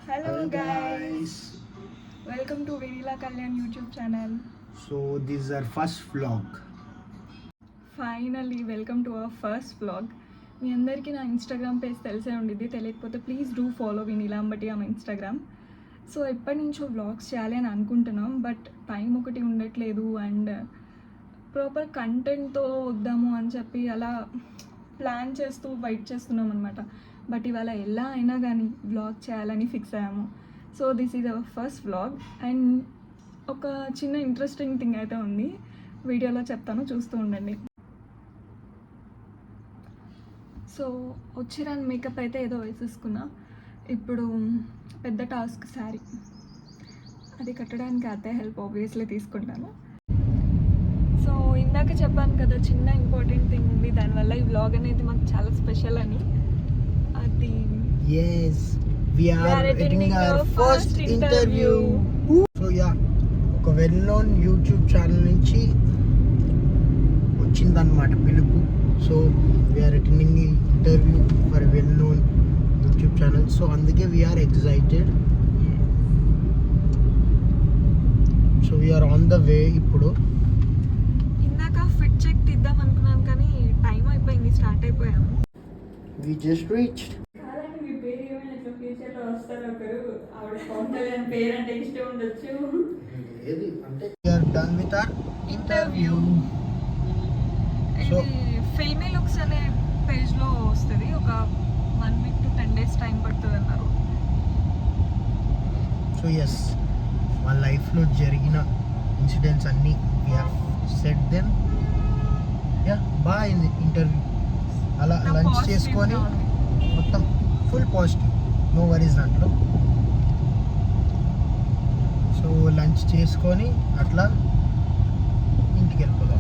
Hello guys, welcome to Veerila Kalyan YouTube channel. So this is our first vlog. Finally, welcome to our first vlog. మీ అందరికీ నా Instagram page తెలిసే ఉండిద్ది, తెలియకపోతే please do follow Vinila Ambati ఆమె Instagram. So ఎప్పటి నుంచో vlogs చేయాలి అని అనుకుంటున్నాం, బట్ టైం ఒకటి ఉండట్లేదు అండ్ ప్రాపర్ కంటెంట్తో వద్దాము అని చెప్పి అలా ప్లాన్ చేస్తూ వెయిట్ చేస్తున్నాం అనమాట. బట్ ఇవాళ ఎలా అయినా కానీ వ్లాగ్ చేయాలని ఫిక్స్ అయ్యాము. So this is our first vlog and ఒక చిన్న ఇంట్రెస్టింగ్ థింగ్ అయితే ఉంది, వీడియోలో చెప్తాను, చూస్తూ ఉండండి. సో వచ్చిరాని మేకప్ అయితే ఏదో వేసేసుకున్నా. ఇప్పుడు పెద్ద టాస్క్ శారీ, అది కట్టడానికి అదే హెల్ప్ ఆబ్వియస్లీ తీసుకుంటాను. సో ఇందాక చెప్పాను కదా చిన్న ఇంపార్టెంట్ థింగ్ ఉంది, దానివల్ల ఈ వ్లాగ్ అనేది మాకు చాలా స్పెషల్ అని. అది Yes, we are attending our first interview. So yeah, ఒక వెల్ నోన్ యూట్యూబ్ ఛానల్ నుంచి వచ్చిందన్నమాట పిలుపు. So we're attending the interview for well known YouTube channel. So అందుకే we're excited. So we're on the way. ఇప్పుడు ఇందాక fit check తీద్దాం అనుకున్నాను కానీ టైం అయిపోయింది, స్టార్ట్ అయిపోయాము. we just reached. కాదండి, మీ పేరు ఏమైనా ఇట్లా ఫ్యూచర్లో వస్తారు ఒకరు, ఆవిడ పవన్ కళ్యాణ్ పేరు అంటే ఇష్టం ఉండొచ్చు. ఏది అంటే we are done with our interview. ఇది ఫిల్మీ లుక్స్ అనే పేజ్లో వస్తుంది. ఒక 1 week to 10 days టైం పడుతుంది అన్నారు. సో ఎస్, మా లైఫ్లో జరిగిన ఇన్సిడెంట్స్ అన్నీ we have set them. Yeah, బాగా అయింది ఇంటర్వ్యూ. అలా లంచ్ చేసుకొని మొత్తం ఫుల్ పాజిటివ్, నో వరీస్ దాంట్లో. సో లంచ్ చేసుకొని అట్లా ఇంటికి వెళ్ళిపోదాం.